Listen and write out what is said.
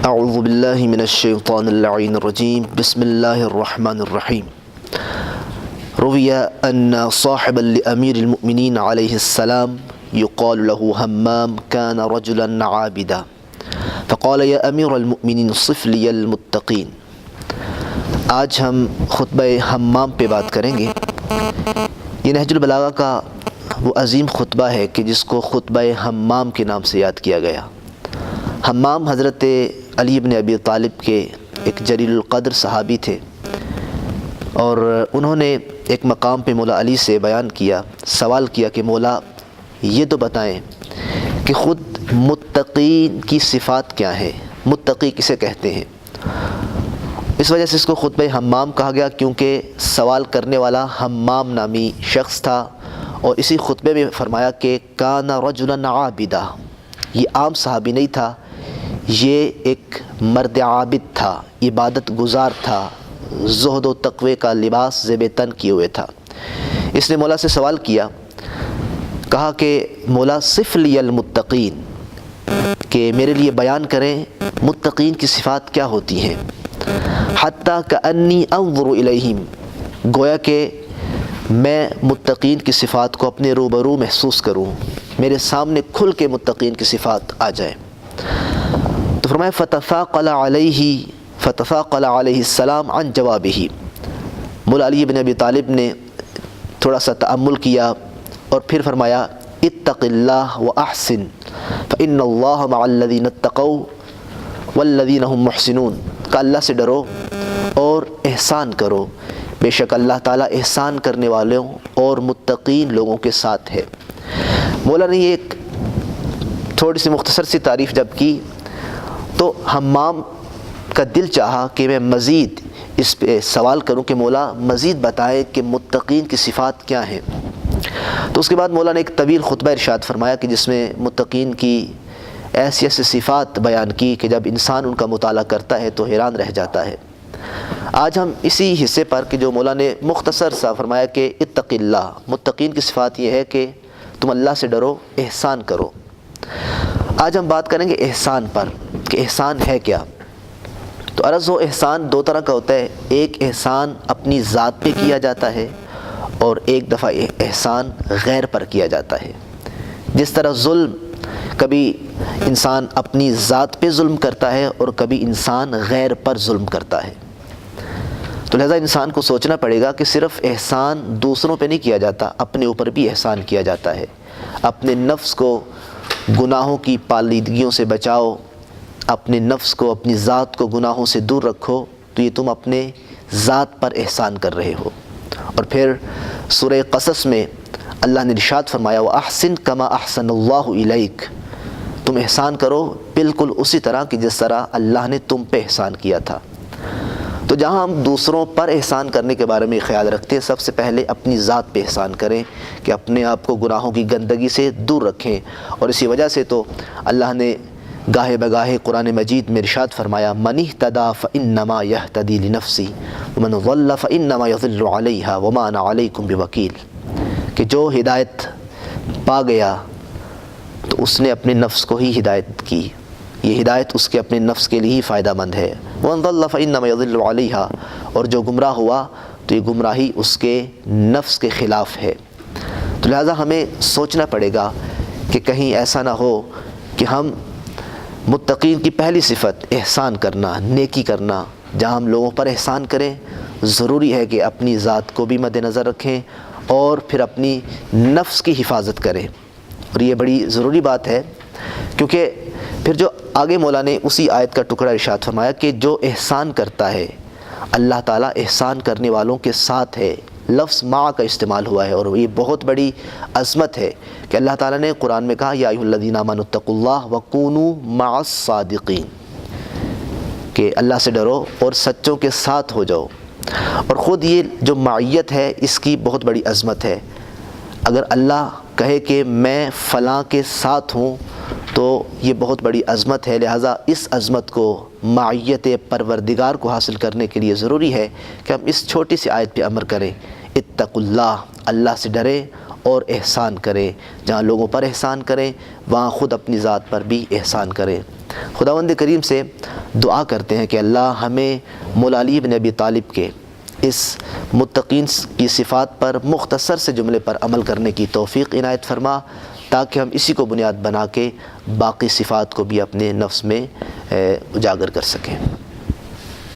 اعوذ باللہ من الشیطان اللعین الرجیم بسم اللہ الرحمن الرحیم روی ان صاحبا لامیر المؤمنین علیہ السلام یقال له حمام كان رجلا عابدا فقال یا امیر المؤمنین صف لی المتقین۔ آج ہم خطبہ حمام پہ بات کریں گے۔ یہ نہج البلاغہ کا وہ عظیم خطبہ ہے کہ جس کو خطبہ حمام کے نام سے یاد کیا گیا۔ حمام حضرت علی بن ابی طالب کے ایک جلیل القدر صحابی تھے، اور انہوں نے ایک مقام پہ مولا علی سے بیان کیا، سوال کیا کہ مولا یہ تو بتائیں کہ خود متقین کی صفات کیا ہیں، متقی کسے کہتے ہیں۔ اس وجہ سے اس کو خطبہ حمام کہا گیا، کیونکہ سوال کرنے والا حمام نامی شخص تھا، اور اسی خطبے میں فرمایا کہ کان رجلا عابدا، یہ عام صحابی نہیں تھا، یہ ایک مرد عابد تھا، عبادت گزار تھا، زہد و تقوی کا لباس زیب تن کیے ہوئے تھا۔ اس نے مولا سے سوال کیا، کہا کہ مولا صف لی المتقین، کہ میرے لیے بیان کریں متقین کی صفات کیا ہوتی ہیں۔ حتیٰ کأنی انظر الیہم، گویا کہ میں متقین کی صفات کو اپنے روبرو محسوس کروں، میرے سامنے کھل کے متقین کی صفات آ جائے۔ تو فرمایا فتثاقل علیہ السلام عن جوابہ، مولا علی بن ابی طالب نے تھوڑا سا تأمل کیا اور پھر فرمایا اتق اللہ واحسن فإن اللہ مع الذین اتقوا والذین هم محسنون، کہ اللہ سے ڈرو اور احسان کرو، بے شک اللہ تعالیٰ احسان کرنے والوں اور متقین لوگوں کے ساتھ ہے۔ مولا نے یہ ایک تھوڑی سی مختصر سی تعریف جب کی تو حمام کا دل چاہا کہ میں مزید اس پہ سوال کروں کہ مولا مزید بتائے کہ متقین کی صفات کیا ہیں۔ تو اس کے بعد مولا نے ایک طویل خطبہ ارشاد فرمایا کہ جس میں متقین کی ایسی ایسی صفات بیان کی کہ جب انسان ان کا مطالعہ کرتا ہے تو حیران رہ جاتا ہے۔ آج ہم اسی حصے پر کہ جو مولا نے مختصر سا فرمایا کہ اتق اللہ، متقین کی صفات یہ ہے کہ تم اللہ سے ڈرو، احسان کرو۔ آج ہم بات کریں گے احسان پر کہ احسان ہے کیا۔ تو عرض و احسان دو طرح کا ہوتا ہے، ایک احسان اپنی ذات پہ کیا جاتا ہے اور ایک دفعہ احسان غیر پر کیا جاتا ہے۔ جس طرح ظلم، کبھی انسان اپنی ذات پہ ظلم کرتا ہے اور کبھی انسان غیر پر ظلم کرتا ہے۔ تو لہذا انسان کو سوچنا پڑے گا کہ صرف احسان دوسروں پہ نہیں کیا جاتا، اپنے اوپر بھی احسان کیا جاتا ہے۔ اپنے نفس کو گناہوں کی پالیدگیوں سے بچاؤ، اپنے نفس کو، اپنی ذات کو گناہوں سے دور رکھو، تو یہ تم اپنے ذات پر احسان کر رہے ہو۔ اور پھر سورہ قصص میں اللہ نے ارشاد فرمایا وَأَحْسِن كَمَا أَحْسَنَ اللَّهُ إِلَيْكَ، تم احسان کرو بالکل اسی طرح کہ جس طرح اللہ نے تم پہ احسان کیا تھا۔ تو جہاں ہم دوسروں پر احسان کرنے کے بارے میں خیال رکھتے ہیں، سب سے پہلے اپنی ذات پہ احسان کریں کہ اپنے آپ کو گناہوں کی گندگی سے دور رکھیں۔ اور اسی وجہ سے تو اللہ نے گاہے بگاہے قرآن مجید میں ارشاد فرمایا من اہتدی فإنما یہتدی لنفسہ ومن ضل فإنما یضل علیہا وما انا علیکم بوکیل، کہ جو ہدایت پا گیا تو اس نے اپنے نفس کو ہی ہدایت کی، یہ ہدایت اس کے اپنے نفس کے لیے ہی فائدہ مند ہے۔ ومن ضل فإنما یضل علیہا، اور جو گمراہ ہوا تو یہ گمراہی اس کے نفس کے خلاف ہے۔ تو لہٰذا ہمیں سوچنا پڑے گا کہ کہیں ایسا نہ ہو کہ ہم متقین کی پہلی صفت احسان کرنا، نیکی کرنا، جہاں ہم لوگوں پر احسان کریں ضروری ہے کہ اپنی ذات کو بھی مد نظر رکھیں اور پھر اپنی نفس کی حفاظت کریں۔ اور یہ بڑی ضروری بات ہے، کیونکہ پھر جو آگے مولا نے اسی آیت کا ٹکڑا ارشاد فرمایا کہ جو احسان کرتا ہے اللہ تعالیٰ احسان کرنے والوں کے ساتھ ہے۔ لفظ مع کا استعمال ہوا ہے، اور یہ بہت بڑی عظمت ہے کہ اللہ تعالیٰ نے قرآن میں کہا یا ایھا الذین آمنوا اتقوا اللہ وکونوا مع الصادقین، کہ اللہ سے ڈرو اور سچوں کے ساتھ ہو جاؤ۔ اور خود یہ جو معیت ہے اس کی بہت بڑی عظمت ہے۔ اگر اللہ کہے کہ میں فلاں کے ساتھ ہوں تو یہ بہت بڑی عظمت ہے، لہٰذا اس عظمت کو، معیت پروردگار کو حاصل کرنے کے لیے ضروری ہے کہ ہم اس چھوٹی سی آیت پہ عمل کریں، اتقوا اللہ، اللہ سے ڈریں اور احسان کریں۔ جہاں لوگوں پر احسان کریں وہاں خود اپنی ذات پر بھی احسان کریں۔ خداوند کریم سے دعا کرتے ہیں کہ اللہ ہمیں مولا علی بن ابی طالب کے اس متقین کی صفات پر مختصر سے جملے پر عمل کرنے کی توفیق عنایت فرما، تاکہ ہم اسی کو بنیاد بنا کے باقی صفات کو بھی اپنے نفس میں اجاگر کر سکیں۔